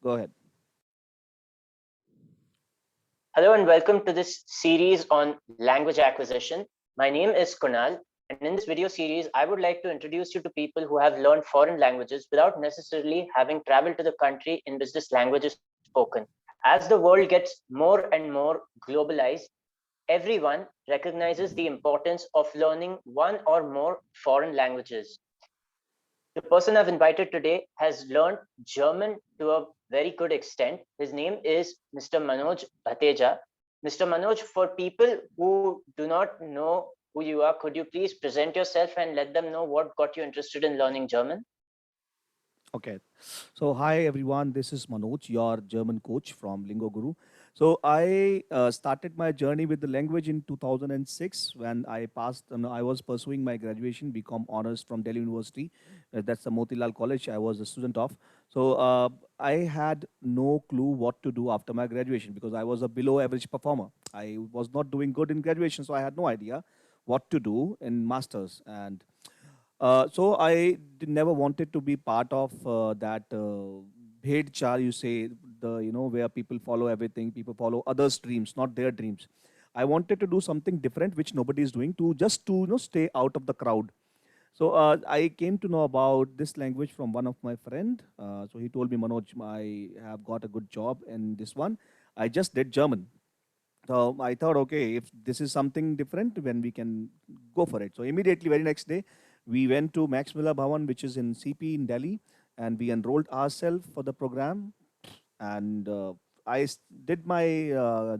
Go ahead. Hello and welcome to this series on language acquisition. My name is Kunal, and in this video series, I would like to introduce you to people who have learned foreign languages without necessarily having traveled to the country in which this language is spoken. As the world gets more and more globalized, everyone recognizes the importance of learning one or more foreign languages. The person I've invited today has learned German to a very good extent. His name is Mr. Manoj Bhateja. Mr. Manoj, for people who do not know who you are, could you please present yourself and let them know what got you interested in learning German? Okay. So, hi everyone. This is Manoj, your German coach from Lingo Guru. So, I started my journey with the language in 2006 when I passed. I was pursuing my graduation BCom honors from Delhi University. That's the Motilal College I was a student of. So, I had no clue what to do after my graduation because I was a below average performer. I was not doing good in graduation, so I had no idea what to do in masters. And so I never wanted to be part of that bhed char, you say, the where people follow everything, people follow others' dreams, not their dreams. I wanted to do something different, which nobody is doing, to just to stay out of the crowd. So I came to know about this language from one of my friend. So he told me, Manoj, I have got a good job in this one. I just did German. So I thought, okay, if this is something different, then we can go for it. So immediately, very next day, we went to Max Miller Bhavan, which is in CP in Delhi, and we enrolled ourselves for the program. And did my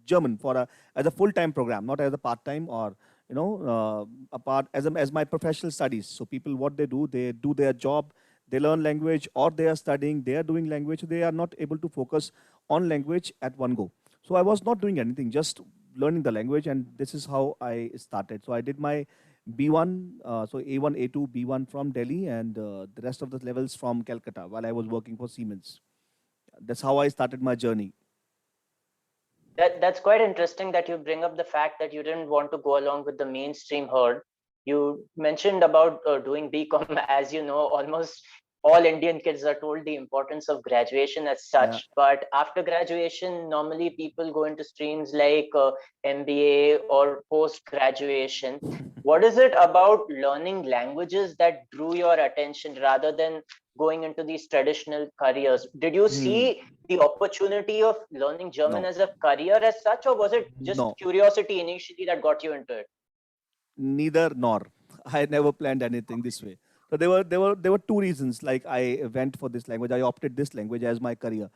German for as a full-time program, not as a part-time or a part as my professional studies. So people, what they do their job, they learn language, or they are studying, they are doing language. They are not able to focus on language at one go. So I was not doing anything, just learning the language, and this is how I started. So I did my B1, so A1, A2, B1 from Delhi, and the rest of the levels from Calcutta while I was working for Siemens. That's how I started my journey. That's quite interesting that you bring up the fact that you didn't want to go along with the mainstream herd. You mentioned about doing BCom. As you know, almost all Indian kids are told the importance of graduation as Yeah. such. But after graduation, normally people go into streams like MBA or post graduation. What is it about learning languages that drew your attention rather than going into these traditional careers? Did you Hmm. see the opportunity of learning German No, as a career as such, or was it just no, curiosity initially that got you into it? neither nor. I never planned anything this way. So there were two reasons. Like I went for this language. I opted this language as my career.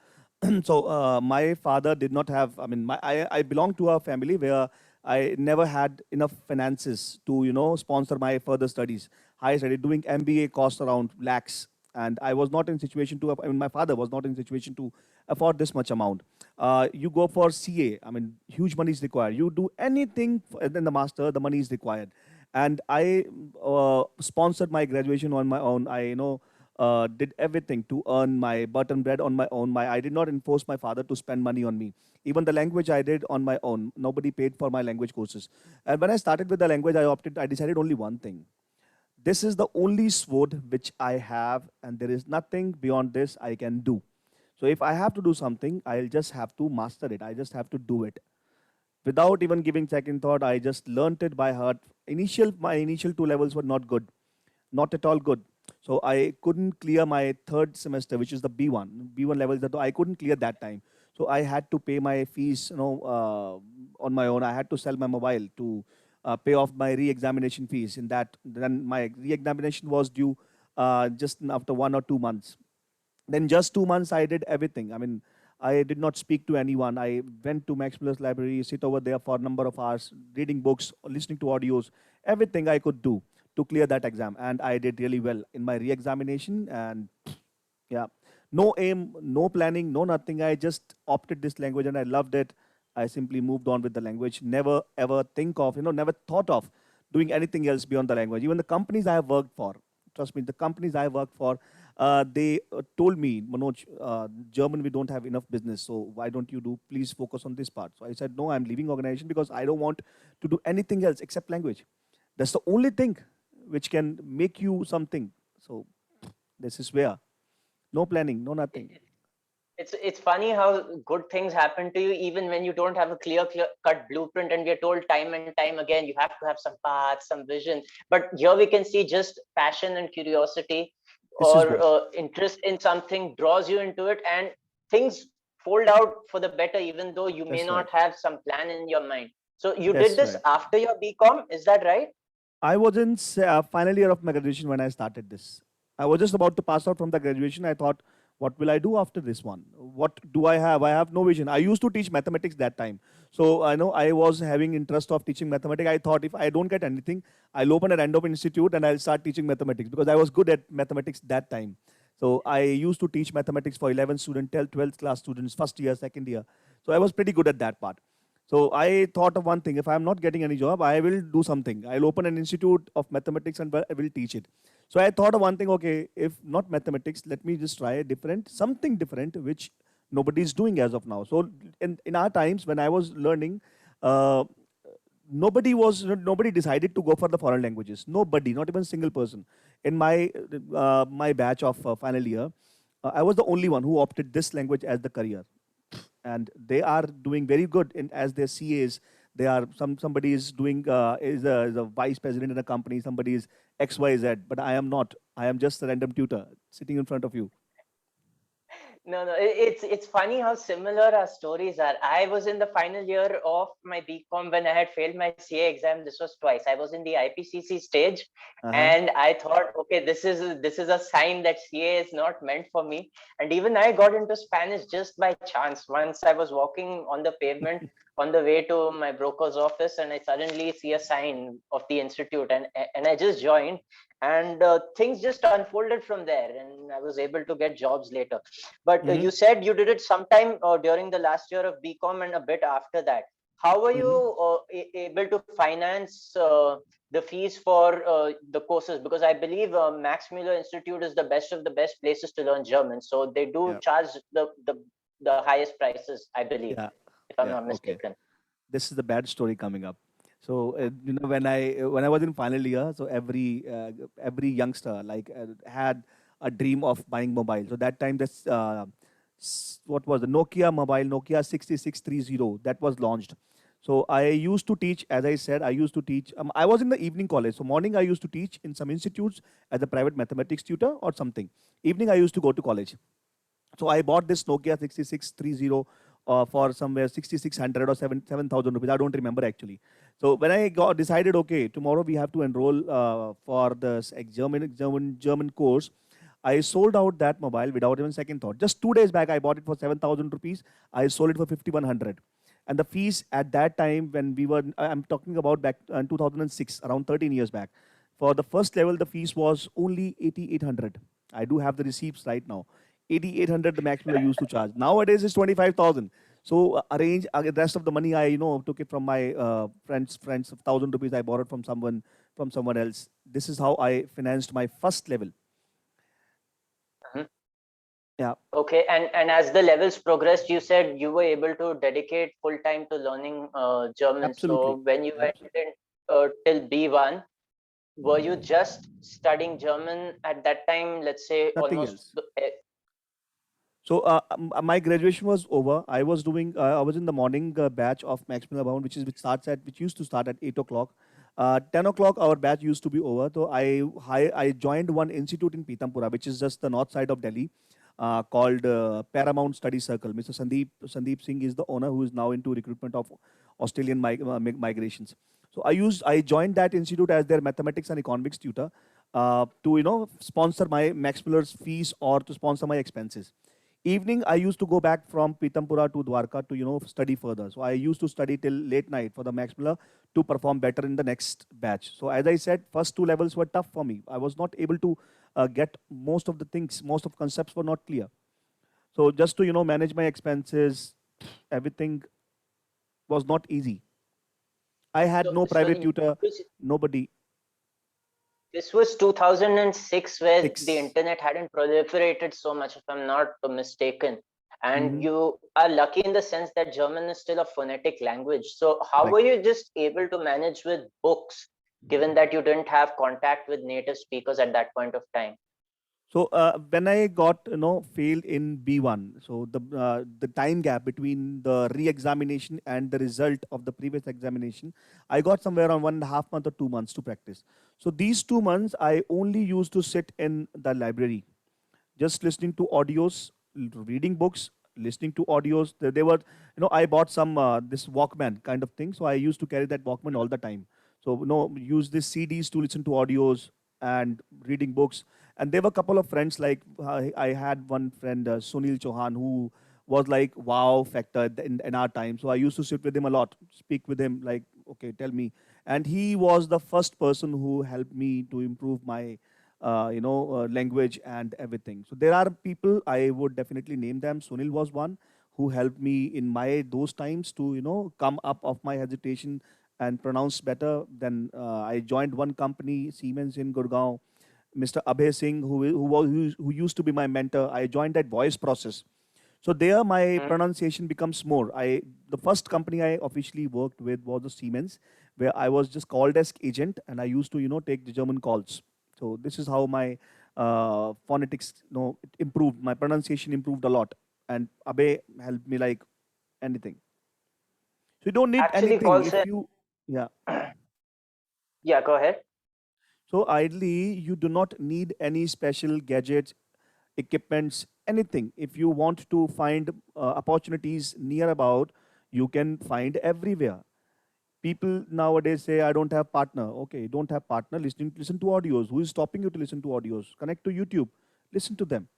So my father did not have. I mean, I belong to a family where I never had enough finances to sponsor my further studies. I started doing MBA cost around lakhs, and I was not in situation to. I mean, my father was not in situation to afford this much amount. You go for CA. I mean, huge money is required. You do anything in the master, the money is required. And I sponsored my graduation on my own. I did everything to earn my button bread on my own. I did not enforce my father to spend money on me. Even the language I did on my own. Nobody paid for my language courses. And when I started with the language, I decided only one thing. This is the only sword which I have, and there is nothing beyond this I can do. So if I have to do something, I'll just have to master it. I just have to do it. Without even giving second thought, I just learnt it by heart. My initial two levels were not good, not at all good. So I couldn't clear my third semester, which is the B1 level. That I couldn't clear that time. So I had to pay my fees, on my own. I had to sell my mobile to pay off my re-examination fees. In that, then my re-examination was due just after 1 or 2 months. Then just 2 months, I did everything. I mean, I did not speak to anyone. I went to Max Miller's library, sit over there for a number of hours, reading books, listening to audios, everything I could do to clear that exam. And I did really well in my re-examination. And yeah, no aim, no planning, no nothing. I just opted this language and I loved it. I simply moved on with the language. Never ever think of, never thought of doing anything else beyond the language. Even the companies I have worked for, trust me, the companies I worked for, they told me, Manoj, German, we don't have enough business. So why don't you please focus on this part. So I said, no, I'm leaving organization because I don't want to do anything else except language. That's the only thing which can make you something. So this is where no planning, no nothing. It's funny how good things happen to you even when you don't have a clear cut blueprint, and we are told time and time again you have to have some path, some vision. But here we can see just passion and curiosity, This is or what. interest in something draws you into it, and things fold out for the better, even though you may That's right. not have some plan in your mind. So you did That's this right. after your BCom, is that right? I was in final year of my graduation when I started this. I was just about to pass out from the graduation. I thought, what will I do after this one? What do I have? I have no vision. I used to teach mathematics that time. So I know I was having interest of teaching mathematics. I thought if I don't get anything, I'll open a random institute and I'll start teaching mathematics because I was good at mathematics that time. So I used to teach mathematics for 11 students, 12th class students, first year, second year. So I was pretty good at that part. So I thought of one thing: if I'm not getting any job, I will do something. I'll open an institute of mathematics and I will teach it. So I thought of one thing: okay, if not mathematics, let me just try a different, something different, which nobody is doing as of now. So in our times when I was learning, uh, nobody decided to go for the foreign languages. Nobody, not even single person. In my batch of final year, I was the only one who opted this language as the career, and they are doing very good in as their CAs. They are somebody is doing is a vice president in a company. Somebody is XYZ, but I am not. I am just a random tutor sitting in front of you. No, no, it's funny how similar our stories are. I was in the final year of my BCom when I had failed my CA exam. This was twice. I was in the IPCC stage, Uh huh. and I thought, okay, this is a sign that CA is not meant for me. And even I got into Spanish just by chance. Once I was walking on the pavement on the way to my broker's office, and I suddenly see a sign of the institute, and I just joined, and things just unfolded from there, and I was able to get jobs later. But Mm-hmm. you said you did it sometime during the last year of BCom and a bit after that. How were you Mm-hmm. able to finance the fees for the courses? Because I believe Max Muller Institute is the best of the best places to learn German. So they do Yeah. charge the highest prices, I believe, Yeah. if I'm Yeah. not Okay. mistaken. This is the bad story coming up. So when I was in final year, so every youngster had a dream of buying mobile. So that time this what was the Nokia mobile, Nokia 6630, that was launched. So I used to teach, as I said, I used to teach. I was in the evening college. So morning I used to teach in some institutes as a private mathematics tutor or something. Evening I used to go to college. So I bought this Nokia 6630 for somewhere 6600 or 7,000 rupees. I don't remember actually. So when I got decided, okay, tomorrow we have to enroll for this German course, I sold out that mobile without even second thought. Just 2 days back, I bought it for 7,000 rupees. I sold it for 5,100. And the fees at that time, when we were, I'm talking about back in 2006, around 13 years back. For the first level, the fees was only 8,800. I do have the receipts right now. 8,800 the maximum I used to charge. Nowadays it's 25,000. So arrange the rest of the money. I took it from my friends 1,000 rupees. I borrowed from someone else. This is how I financed my first level. Mhm. Yeah, Okay, and as the levels progressed, you said you were able to dedicate full time to learning German. absolutely. So when you went Absolutely. in till B1, were you just studying German at that time? Let's say Nothing almost. else. So my graduation was over. I was doing. I was in the morning batch of Max Miller Bound, which used to start at 8 o'clock. 10 o'clock, our batch used to be over. So I joined one institute in Pitampura, which is just the north side of Delhi, called Paramount Study Circle. Mr. Sandeep Singh is the owner, who is now into recruitment of Australian migrations. So I joined that institute as their mathematics and economics tutor, to sponsor my Max Miller's fees or to sponsor my expenses. Evening I used to go back from Pitampura to Dwarka to study further. So I used to study till late night for the Max Miller to perform better in the next batch. So as I said, first two levels were tough for me. I was not able to get most of the things. Most of concepts were not clear. So just to manage my expenses, everything was not easy. I had So no so private tutor, nobody. this was 2006, where the Six. internet hadn't proliferated so much, if I'm not mistaken. And Mm-hmm. you are lucky in the sense that German is still a phonetic language. So how were Correct. you just able to manage with books, given that you didn't have contact with native speakers at that point of time? So when I got failed in B1, so the time gap between the re-examination and the result of the previous examination, I got somewhere around 1.5 months or 2 months to practice. So these 2 months, I only used to sit in the library, just listening to audios, reading books, listening to audios. They were, I bought some this Walkman kind of thing, so I used to carry that Walkman all the time. So use these CDs to listen to audios and reading books. And there were a couple of friends like I had one friend Sunil Chauhan who was like wow factor in our time. So I used to sit with him a lot, speak with him like, okay, tell me. And he was the first person who helped me to improve my language and everything. So there are people I would definitely name them. Sunil was one who helped me in my those times to come up of my hesitation and pronounce better. Then I joined one company, Siemens in Gurgaon. Mr. Abhay Singh, who used to be my mentor, I joined that voice process. So there, my Hmm. pronunciation becomes more. The first company I officially worked with was the Siemens, where I was just call desk agent, and I used to take the German calls. So this is how my phonetics it improved. My pronunciation improved a lot, and Abe helped me like anything. So you don't need Actually, anything call if center. you yeah. Yeah, go ahead. So ideally, you do not need any special gadgets, equipments, anything. If you want to find opportunities near about, you can find everywhere. People nowadays say, I don't have partner. Okay, don't have partner. Listen to audios. Who is stopping you to listen to audios? Connect to YouTube. Listen to them.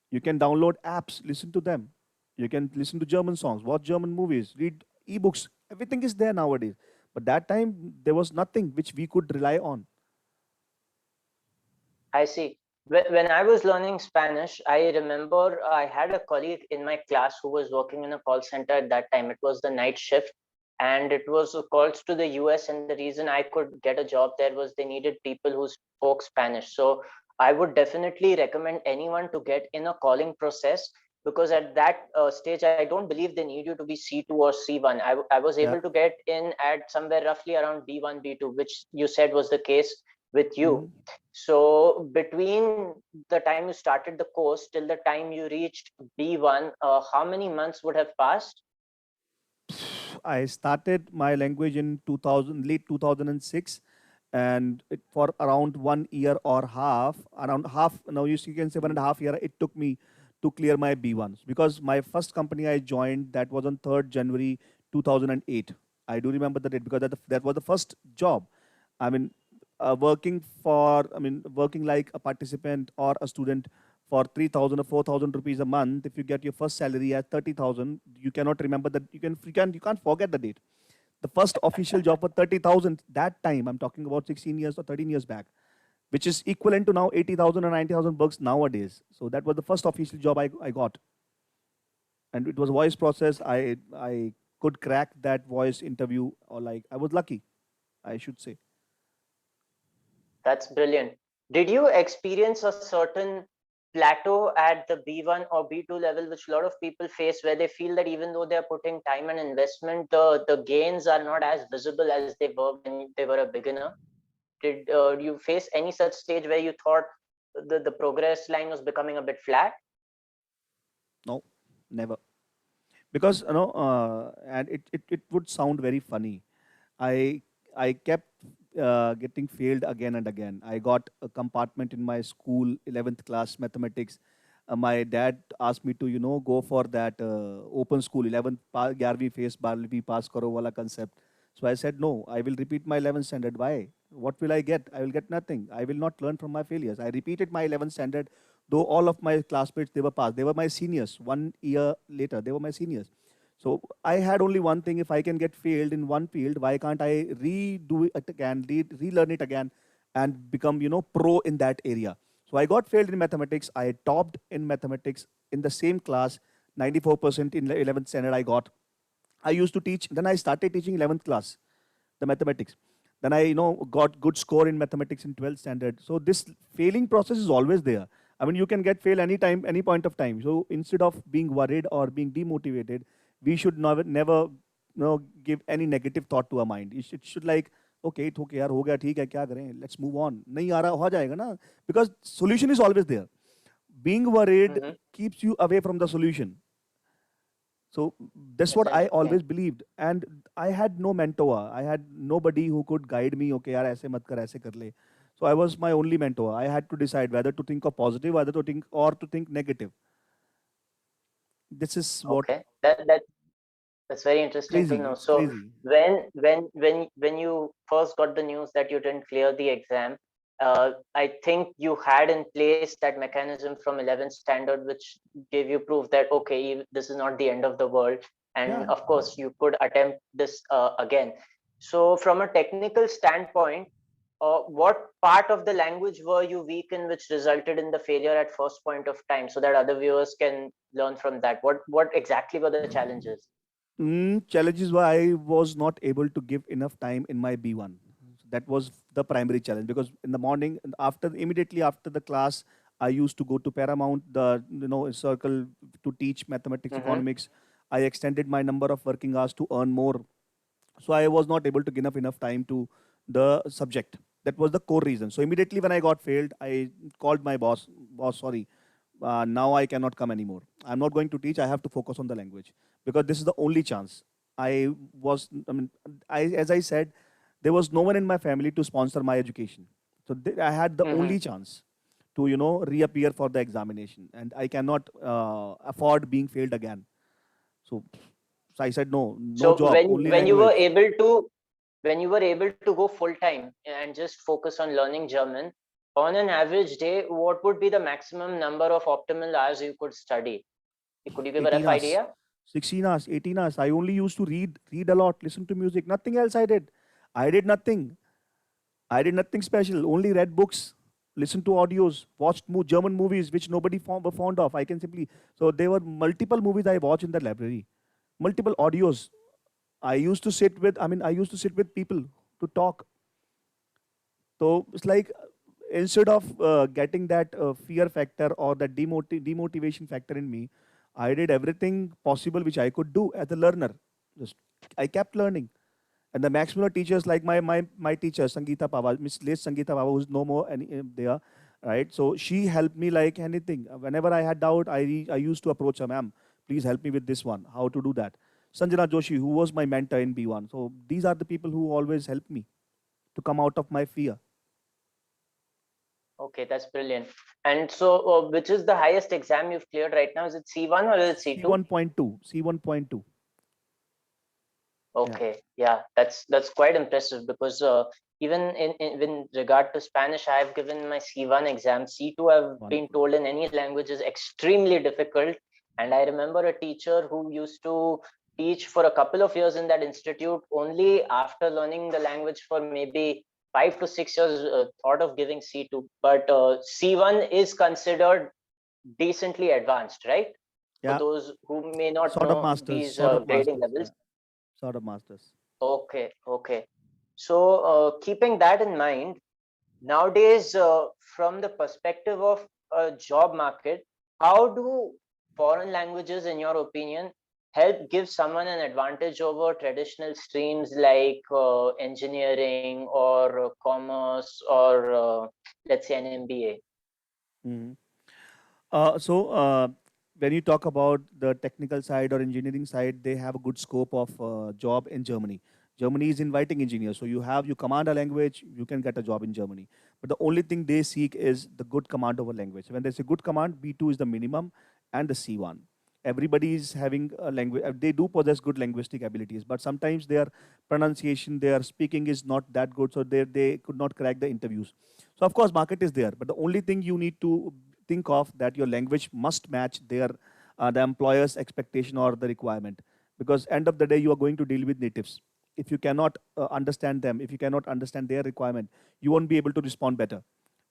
You can download apps. Listen to them. You can listen to German songs, watch German movies, read ebooks. Everything is there nowadays. But that time there was nothing which we could rely on. I see. When I was learning Spanish, I remember I had a colleague in my class who was working in a call center at that time. It was the night shift, and it was calls to the US. And the reason I could get a job there was they needed people who spoke Spanish. So I would definitely recommend anyone to get in a calling process, because at that stage, I don't believe they need you to be C2 or C1. I was Yeah. able to get in at somewhere roughly around B1, B2, which you said was the case with you. Mhm. So between the time you started the course till the time you reached B1, how many months would have passed? I started my language in 2000, late 2006, and for around 1 year or half, around half. Now you can say 1.5 year. It took me to clear my B1s because my first company I joined that was on 3rd January 2008. I do remember the date because that was the first job. I mean, working like a participant or a student for 3,000 or 4,000 rupees a month. If you get your first salary at 30,000, you cannot remember that. You can't forget the date. The first official job for 30,000 that time. I'm talking about 16 years or 13 years back, which is equivalent to now 80,000 or 90,000 bucks nowadays. So that was the first official job I got, and it was a voice process. I could crack that voice interview, or like I was lucky, I should say. That's brilliant. Did you experience a certain plateau at the B1 or B2 level, which a lot of people face, where they feel that even though they're putting time and investment, the gains are not as visible as they were when they were a beginner? Did you face any such stage where you thought the progress line was becoming a bit flat? No, never. Because and it would sound very funny. I I kept getting failed again and again. I got a compartment in my school 11th class mathematics. My dad asked me to go for that open school 11th 11वीं face 12वीं pass करो वाला concept. So I said no. I will repeat my 11th standard. Why? What will I get? I will get nothing. I will not learn from my failures. I repeated my 11th standard, though all of my classmates they were passed. They were my seniors. 1 year later, they were my seniors. So I had only one thing: if I can get failed in one field, why can't I redo it again, relearn it again, and become pro in that area? So I got failed in mathematics. I topped in mathematics in the same class, 94% in the 11th standard. I got. I used to teach. Then I started teaching 11th class, the mathematics. Then I got good score in mathematics in 12th standard. So this failing process is always there. I mean, you can get fail anytime, any point of time. So instead of being worried or being demotivated, we should never give any negative thought to our mind. It should like, okay, it's okay यार हो गया ठीक है क्या करें, let's move on. नहीं आ रहा हो जाएगा ना, because solution is always there. Being worried Mm-hmm. keeps you away from the solution. So that's That's what I interesting. always believed. And I had no mentor. I had nobody who could guide me. Okay, yaar, aise mat kar, aise kar le. So I was my only mentor. I had to decide whether to think of positive, whether to think or to think negative. This is what Okay, that's very interesting to crazy. know. It's So crazy. when you first got the news that you didn't clear the exam, I think you had in place that mechanism from 11th standard, which gave you proof that okay, this is not the end of the world, and Yeah. of course you could attempt this again. So from a technical standpoint, what part of the language were you weak in, which resulted in the failure at first point of time, so that other viewers can learn from that? What exactly were the challenges? Challenges were I was not able to give enough time in my B1. That was the primary challenge because in the morning, and after immediately after the class, I used to go to Paramount, the circle to teach mathematics, Mm-hmm. economics. I extended my number of working hours to earn more, so I was not able to give enough time to the subject. That was the core reason. So immediately when I got failed, I called my boss, sorry, now I cannot come anymore. I'm not going to teach. I have to focus on the language because this is the only chance. I mean, as I said, there was no one in my family to sponsor my education. So I had the Mm-hmm. only chance to, reappear for the examination, and I cannot afford being failed again. So, so I said, no, no So job, only when you were language. able to to go full time and just focus on learning German, on an average day, what would be the maximum number of optimal hours you could study? Could you give a 18 rough hours, idea? 16 hours, 18 hours. I only used to read a lot, listen to music. Nothing else I did. I did nothing. I did nothing special. Only read books, listened to audios, watched German movies, which nobody were fond of. I can simply. So there were multiple movies I watched in the library, multiple audios. I used to sit with people to talk. So it's like instead of getting that fear factor or that demotivation factor in me, I did everything possible which I could do as a learner. Just I kept learning. And the Max Muller teachers, like my teacher, Sangeeta Pava, Miss late Sangeeta Pava, who's no more there, right? So she helped me like anything. Whenever I had doubt, I used to approach her, ma'am, please help me with this one, how to do that. Sanjana Joshi, who was my mentor in B1. So these are the people who always helped me to come out of my fear. Okay, that's brilliant. And so, which is the highest exam you've cleared right now? Is it C1 or is it C2? C1.2. C1.2. Yeah. Okay, yeah, that's quite impressive because even in regard to Spanish, I've given my C1 exam. C2, I've been Wonderful. told in any language is extremely difficult. And I remember a teacher who used to teach for a couple of years in that institute. Only after learning the language for maybe 5 to 6 years, thought of giving C2. But C1 is considered decently advanced, right? For Yeah. those who may not Sort of know masters. these Sort of grading masters. levels. Yeah. Sort of masters. Okay, okay. So, keeping that in mind, nowadays, from the perspective of a job market, how do foreign languages, in your opinion, help give someone an advantage over traditional streams like engineering or commerce or let's say an MBA? Mhm. When you talk about the technical side or engineering side, they have a good scope of job in Germany. Germany is inviting engineers, so you command a language, you can get a job in Germany. But the only thing they seek is the good command over language. When they say good command, B2 is the minimum, and the C1. Everybody is having a language. They do possess good linguistic abilities, but sometimes their pronunciation, their speaking is not that good, so they could not crack the interviews. So of course, market is there, but the only thing you need to think of that your language must match their the employer's expectation or the requirement, because end of the day you are going to deal with natives. If you cannot understand them, if you cannot understand their requirement, you won't be able to respond better.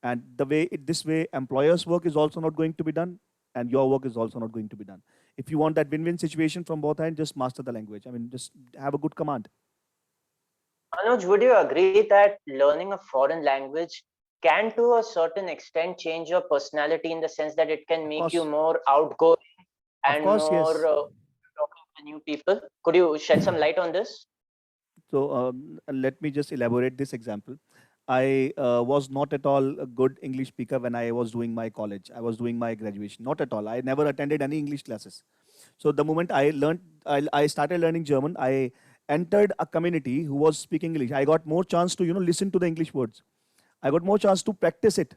And this way employers work is also not going to be done, and your work is also not going to be done. If you want that win-win situation from both ends, just master the language. I mean, just have a good command. Manoj, would you agree that learning a foreign language can, to a certain extent, change your personality in the sense that it can Of make you course. more outgoing Of and course, more yes. talking to new people? Could you shed some light on this? So let me just elaborate this example. I was not at all a good English speaker when I was doing my college. I was doing my graduation. Not at all. I never attended any English classes. So the moment I started learning German, I entered a community who was speaking English. I got more chance to listen to the English words. I got more chance to practice it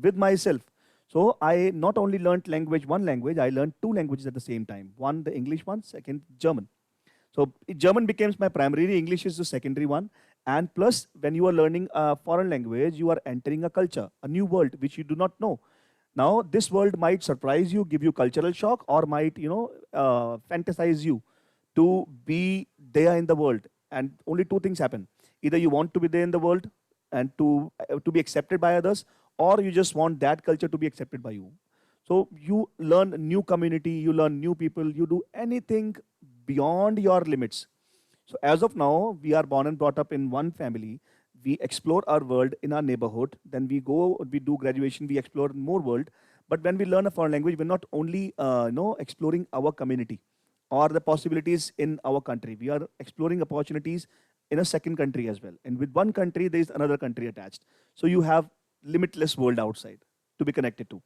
with myself. So I not only learned one language, I learned two languages at the same time. One the English one, second German. So German becomes my primary, English is the secondary one. And plus, when you are learning a foreign language, you are entering a culture, a new world which you do not know. Now, this world might surprise you, give you cultural shock, or might fantasize you to be there in the world. And only two things happen: either you want to be there in the world and to be accepted by others, or you just want that culture to be accepted by you. So you learn new community, you learn new people, you do anything beyond your limits. So as of now, we are born and brought up in one family. We explore our world in our neighborhood. Then we do graduation, we explore more world. But when we learn a foreign language, we're not only exploring our community or the possibilities in our country. We are exploring opportunities in a second country as well. And with one country, there is another country attached. So you have limitless world outside to be connected to.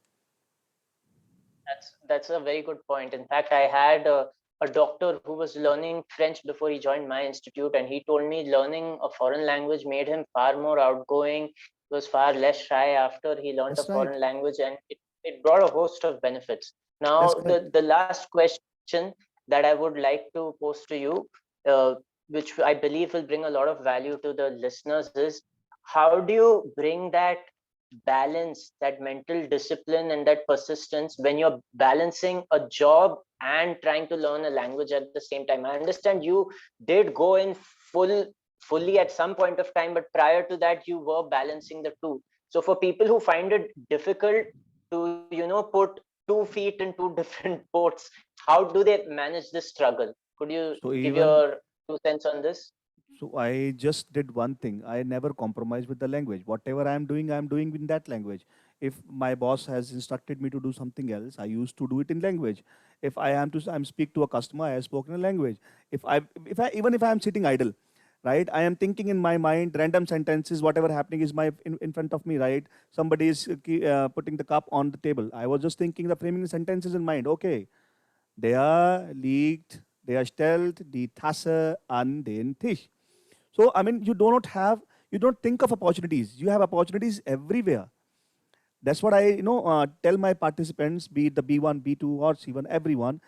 That's a very good point. In fact, I had a doctor who was learning French before he joined my institute, and he told me learning a foreign language made him far more outgoing. He was far less shy after he learned a That's right. foreign language, and it brought a host of benefits. That's Now, correct. the last question that I would like to pose to you, uh, which I believe will bring a lot of value to the listeners, is how do you bring that balance, that mental discipline, and that persistence when you're balancing a job and trying to learn a language at the same time? I understand you did go in fully at some point of time, but prior to that you were balancing the two. So for people who find it difficult to put 2 feet in two different boats, how do they manage this struggle? Could you So give even your 2 cents on this? So I just did one thing. I never compromise with the language. Whatever I'm doing in that language. If my boss has instructed me to do something else, I used to do it in language. If I am to I'm speak to a customer, I have spoken in language. If I am sitting idle, right? I am thinking in my mind random sentences. Whatever happening is in front of me, right? Somebody is putting the cup on the table. I was just thinking the framing sentences in mind. Okay, der liegt, der stellt die Tasse an den Tisch. So, I mean, you don't think of opportunities. You have opportunities everywhere. That's what I tell my participants, be it the B1, B2, or C1, everyone.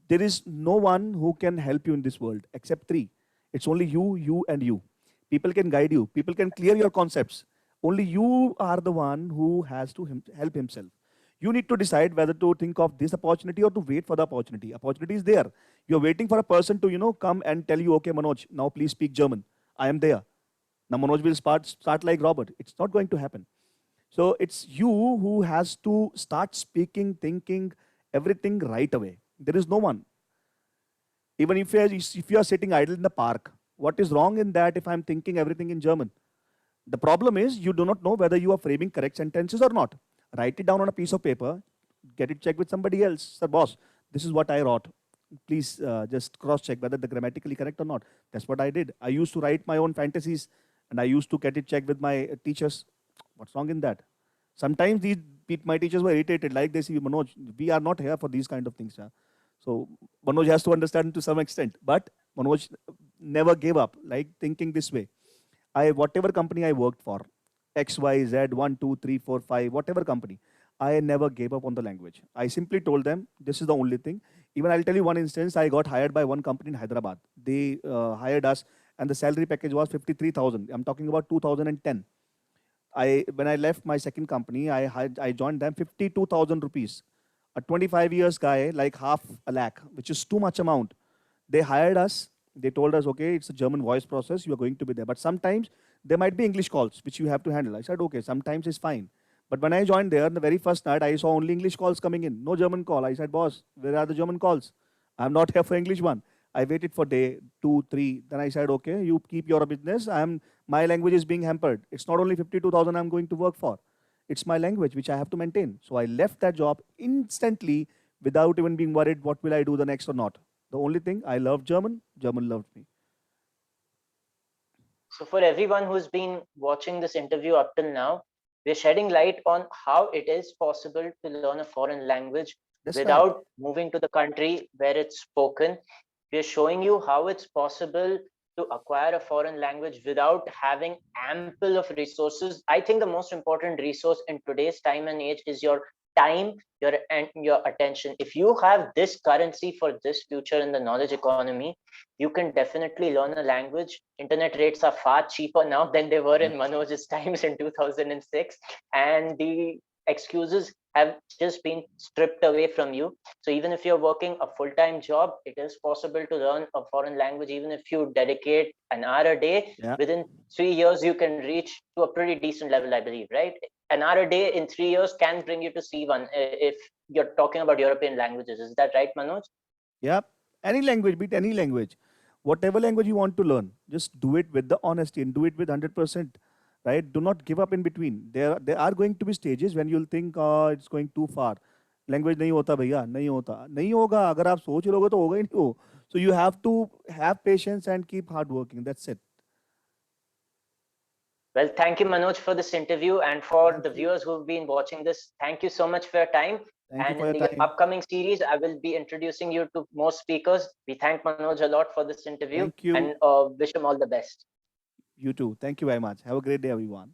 There is no one who can help you in this world except three. It's only you, and you. People can guide you. People can clear your concepts. Only you are the one who has to help himself. You need to decide whether to think of this opportunity or to wait for the opportunity. Opportunity is there. You're waiting for a person to, come and tell you, okay, Manoj, now please speak German. I am there. Now Manoj will start like Robert. It's not going to happen. So it's you who has to start speaking, thinking everything right away. There is no one. Even if you are sitting idle in the park, what is wrong in that if I'm thinking everything in German? The problem is you do not know whether you are framing correct sentences or not. Write it down on a piece of paper, get it checked with somebody else. Sir, boss, this is what I wrote. Please just cross check whether the grammatically correct or not. That's what I did. I used to write my own fantasies and I used to get it checked with my teachers. What's wrong in that? Sometimes my teachers were irritated, like they see, Manoj, we are not here for these kind of things. Yeah? So Manoj has to understand to some extent. But Manoj never gave up, like thinking this way. Whatever company I worked for, X, Y, Z, 1, 2, 3, 4, 5, whatever company, I never gave up on the language. I simply told them this is the only thing. Even I'll tell you one instance. I got hired by one company in Hyderabad. They hired us, and the salary package was 53,000. I'm talking about 2010. When I left my second company, I joined them 52,000 rupees. A 25 years guy, like half a lakh, which is too much amount. They hired us. They told us, okay, it's a German voice process. You are going to be there. But sometimes there might be English calls, which you have to handle. I said, okay, sometimes it's fine. But when I joined there, the very first night, I saw only English calls coming in. No German call. I said, boss, where are the German calls? I'm not here for English one. I waited for day two, three. Then I said, okay, you keep your business. My language is being hampered. It's not only 52,000 I'm going to work for. It's my language which I have to maintain. So I left that job instantly without even being worried what will I do the next or not. The only thing I love German, German loved me. So, for everyone who's been watching this interview up till now, we're shedding light on how it is possible to learn a foreign language That's right. without moving to the country where it's spoken. We're showing you how it's possible to acquire a foreign language without having ample of resources. I think the most important resource in today's time and age is your time, your attention. If you have this currency for this future in the knowledge economy, you can definitely learn a language. Internet rates are far cheaper now than they were in Yes. Manoj's times in 2006, and the excuses have just been stripped away from you. So even if you're working a full-time job, it is possible to learn a foreign language. Even if you dedicate an hour a day, Yeah. within 3 years you can reach to a pretty decent level, I believe, right? An hour a day in 3 years can bring you to C1 if you're talking about European languages. Is that right, Manoj? Yeah. Any language, be it any language, whatever language you want to learn, just do it with the honesty and do it with 100%. Right? Do not give up in between. There are going to be stages when you'll think it's going too far. Language नहीं होता भैया, नहीं होता, नहीं होगा. अगर आप सोच लोगे तो होगा ही नहीं हो. So you have to have patience and keep hard working. That's it. Well, thank you, Manoj, for this interview. And for the Thank you. viewers who've been watching this, thank you so much for your time. Thank you And for in your the time. upcoming series, I will be introducing you to more speakers. We thank Manoj a lot for this interview Thank you. and wish him all the best. You too. Thank you very much. Have a great day, everyone.